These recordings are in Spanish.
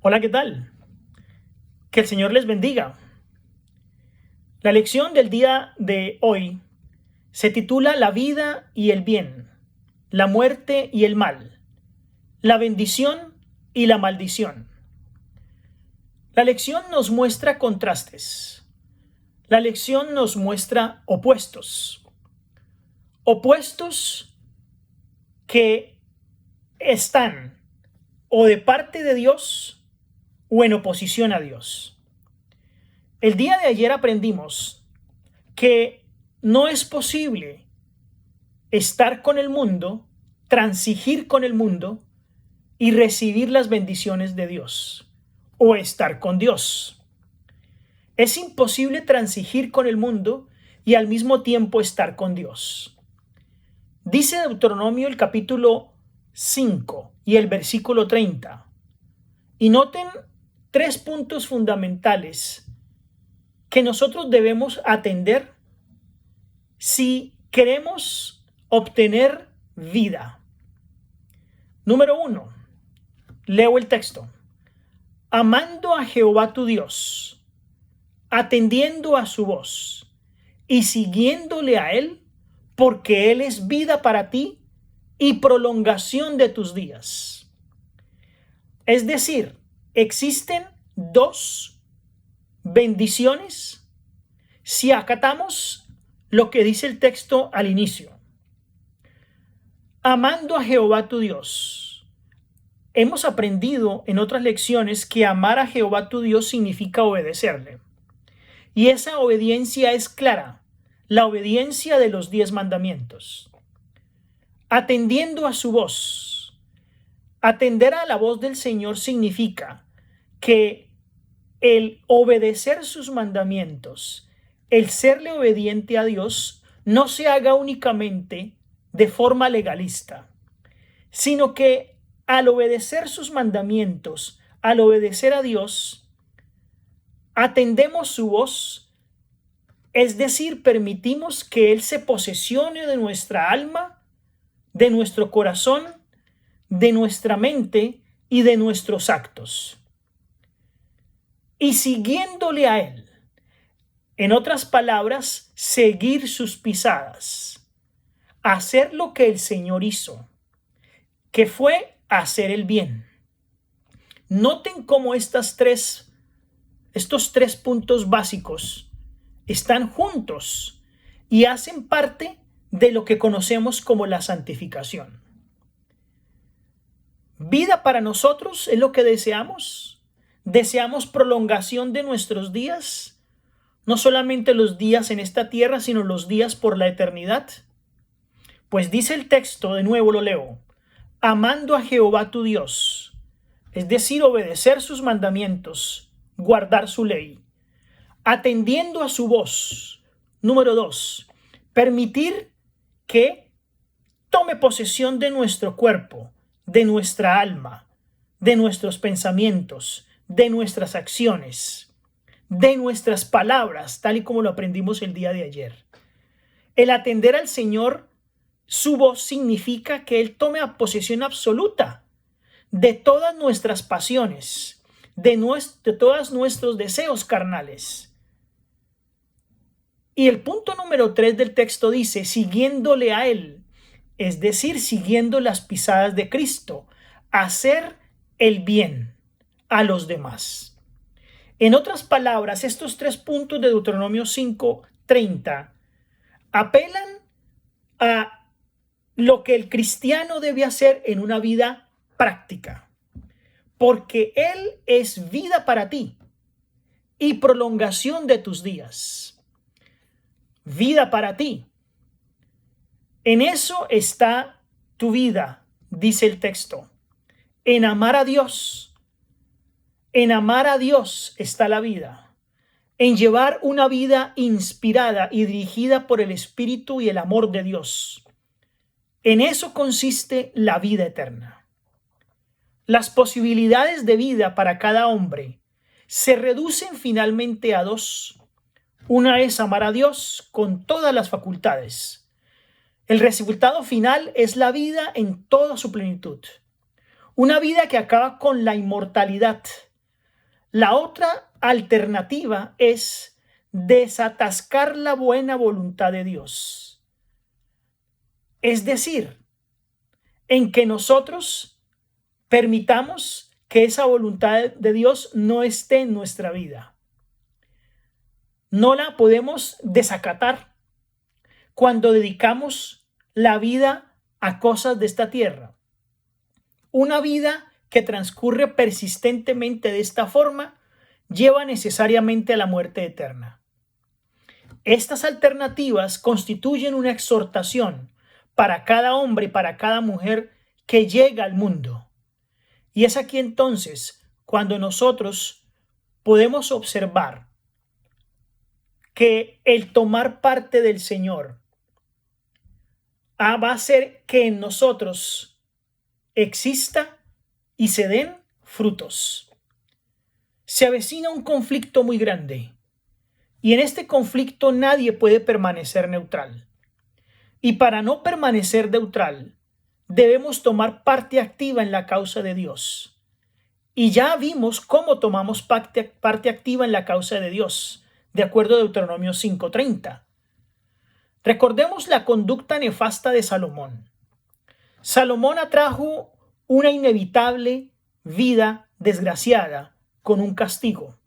Hola, ¿qué tal? Que el Señor les bendiga. La lección del día de hoy se titula La vida y el bien, la muerte y el mal, la bendición y la maldición. La lección nos muestra contrastes. La lección nos muestra opuestos. Opuestos que están o de parte de Dios o en oposición a Dios. El día de ayer aprendimos que no es posible estar con el mundo, transigir con el mundo y recibir las bendiciones de Dios o estar con Dios. Es imposible transigir con el mundo y al mismo tiempo estar con Dios. Dice Deuteronomio el capítulo 5 y el versículo 30. Y noten tres puntos fundamentales que nosotros debemos atender si queremos obtener vida. Número 1, leo el texto. Amando a Jehová tu Dios, atendiendo a su voz y siguiéndole a Él, porque Él es vida para ti y prolongación de tus días. Es decir, existen dos bendiciones si acatamos lo que dice el texto al inicio. Amando a Jehová tu Dios. Hemos aprendido en otras lecciones que amar a Jehová tu Dios significa obedecerle. Y esa obediencia es clara, la obediencia de los 10 mandamientos. Atendiendo a su voz. Atender a la voz del Señor significa que el obedecer sus mandamientos, el serle obediente a Dios, no se haga únicamente de forma legalista, sino que al obedecer sus mandamientos, al obedecer a Dios, atendemos su voz, es decir, permitimos que Él se posesione de nuestra alma, de nuestro corazón, de nuestra mente y de nuestros actos. Y siguiéndole a Él, en otras palabras, seguir sus pisadas, hacer lo que el Señor hizo, que fue hacer el bien. Noten cómo estos tres puntos básicos están juntos y hacen parte de lo que conocemos como la santificación. Vida para nosotros es lo que deseamos. Deseamos prolongación de nuestros días, no solamente los días en esta tierra, sino los días por la eternidad. Pues dice el texto, de nuevo lo leo, amando a Jehová tu Dios, es decir, obedecer sus mandamientos, guardar su ley, atendiendo a su voz. Número 2, permitir que tome posesión de nuestro cuerpo, de nuestra alma, de nuestros pensamientos, de nuestras acciones, de nuestras palabras, tal y como lo aprendimos el día de ayer. El atender al Señor, su voz significa que Él tome posesión absoluta de todas nuestras pasiones, de todos nuestros deseos carnales. Y el punto número 3 del texto dice, siguiéndole a Él, es decir, siguiendo las pisadas de Cristo, hacer el bien a los demás. En otras palabras, estos 3 puntos de Deuteronomio 5:30 apelan a lo que el cristiano debe hacer en una vida práctica, porque Él es vida para ti y prolongación de tus días. Vida para ti. En eso está tu vida, dice el texto. En amar a Dios. En amar a Dios está la vida. En llevar una vida inspirada y dirigida por el Espíritu y el amor de Dios. En eso consiste la vida eterna. Las posibilidades de vida para cada hombre se reducen finalmente a 2. Una es amar a Dios con todas las facultades. El resultado final es la vida en toda su plenitud. Una vida que acaba con la inmortalidad, La otra alternativa es desatascar la buena voluntad de Dios. Es decir, en que nosotros permitamos que esa voluntad de Dios no esté en nuestra vida. No la podemos desacatar cuando dedicamos la vida a cosas de esta tierra. Una vida que transcurre persistentemente de esta forma lleva necesariamente a la muerte eterna. Estas alternativas constituyen una exhortación para cada hombre y para cada mujer que llega al mundo. Y es aquí entonces cuando nosotros podemos observar que el tomar parte del Señor va a hacer que en nosotros exista y se den frutos. Se avecina un conflicto muy grande y en este conflicto nadie puede permanecer neutral. Y para no permanecer neutral, debemos tomar parte activa en la causa de Dios. Y ya vimos cómo tomamos parte activa en la causa de Dios, de acuerdo a Deuteronomio 5:30. Recordemos la conducta nefasta de Salomón. Salomón atrajo una inevitable vida desgraciada con un castigo.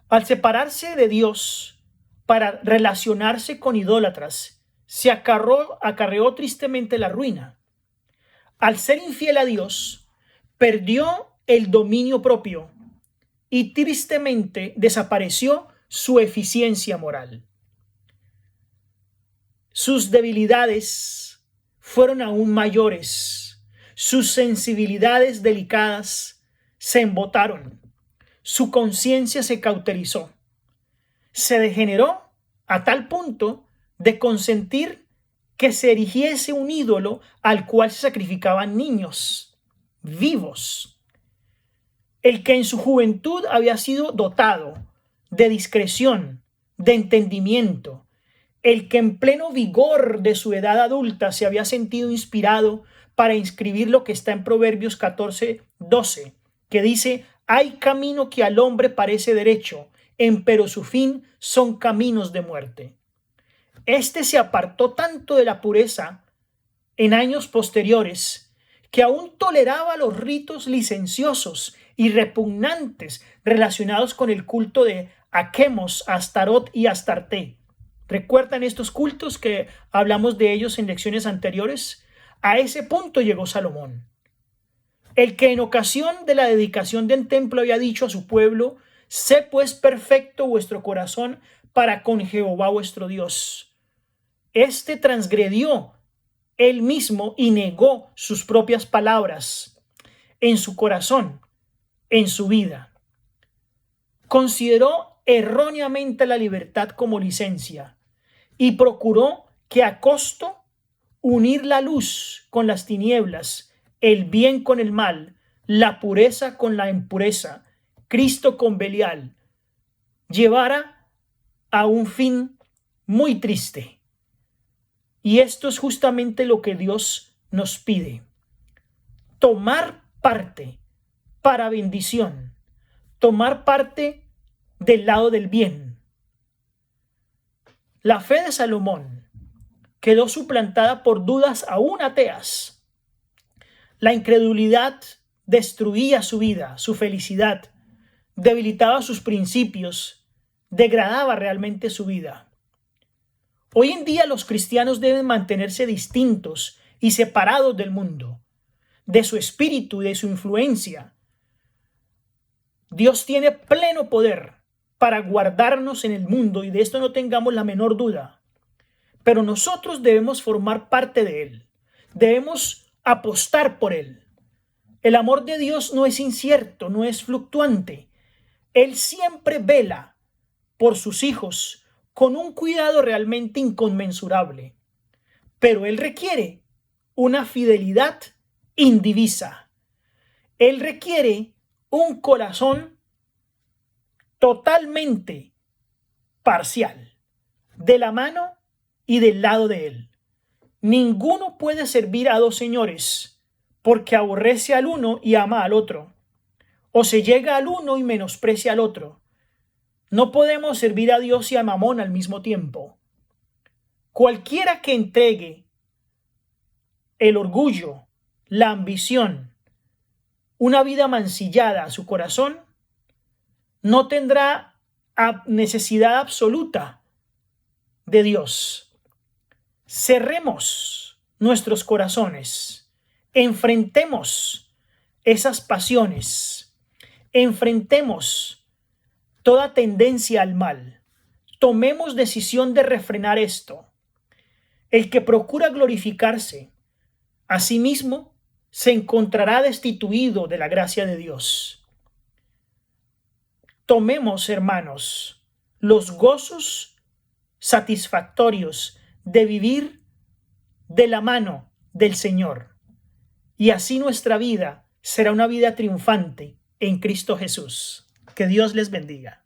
Al separarse de Dios para relacionarse con idólatras, se acarreó tristemente la ruina. Al ser infiel a Dios, perdió el dominio propio y tristemente desapareció su eficiencia moral. Sus debilidades fueron aún mayores. Sus sensibilidades delicadas se embotaron. Su conciencia se cauterizó. Se degeneró a tal punto de consentir que se erigiese un ídolo al cual se sacrificaban niños vivos. El que en su juventud había sido dotado de discreción, de entendimiento, el que en pleno vigor de su edad adulta se había sentido inspirado para inscribir lo que está en Proverbios 14:12, que dice: hay camino que al hombre parece derecho, empero su fin son caminos de muerte. Este se apartó tanto de la pureza en años posteriores que aún toleraba los ritos licenciosos y repugnantes relacionados con el culto de Aquemos, Astarot y Astarte. ¿Recuerdan estos cultos que hablamos de ellos en lecciones anteriores? A ese punto llegó Salomón. El que en ocasión de la dedicación del templo había dicho a su pueblo: sé pues perfecto vuestro corazón para con Jehová vuestro Dios. Este transgredió él mismo y negó sus propias palabras en su corazón, en su vida. Consideró erróneamente la libertad como licencia y procuró que a costo unir la luz con las tinieblas, el bien con el mal, la pureza con la impureza, Cristo con Belial, llevara a un fin muy triste. Y esto es justamente lo que Dios nos pide: tomar parte para bendición, tomar parte del lado del bien. La fe de Salomón quedó suplantada por dudas aún ateas. La incredulidad destruía su vida, su felicidad, debilitaba sus principios, degradaba realmente su vida. Hoy en día los cristianos deben mantenerse distintos y separados del mundo, de su espíritu y de su influencia. Dios tiene pleno poder para guardarnos en el mundo y de esto no tengamos la menor duda. Pero nosotros debemos formar parte de Él. Debemos apostar por Él. El amor de Dios no es incierto, no es fluctuante. Él siempre vela por sus hijos con un cuidado realmente inconmensurable. Pero Él requiere una fidelidad indivisa. Él requiere un corazón totalmente parcial, de la mano y del lado de Él. Ninguno puede servir a dos señores, porque aborrece al uno y ama al otro, o se llega al uno y menosprecia al otro. No podemos servir a Dios y a Mamón al mismo tiempo. Cualquiera que entregue el orgullo, la ambición, una vida mancillada a su corazón, no tendrá necesidad absoluta de Dios. Cerremos nuestros corazones, enfrentemos esas pasiones, enfrentemos toda tendencia al mal, tomemos decisión de refrenar esto. El que procura glorificarse a sí mismo se encontrará destituido de la gracia de Dios. Tomemos, hermanos, los gozos satisfactorios de vivir de la mano del Señor, y así nuestra vida será una vida triunfante en Cristo Jesús. Que Dios les bendiga.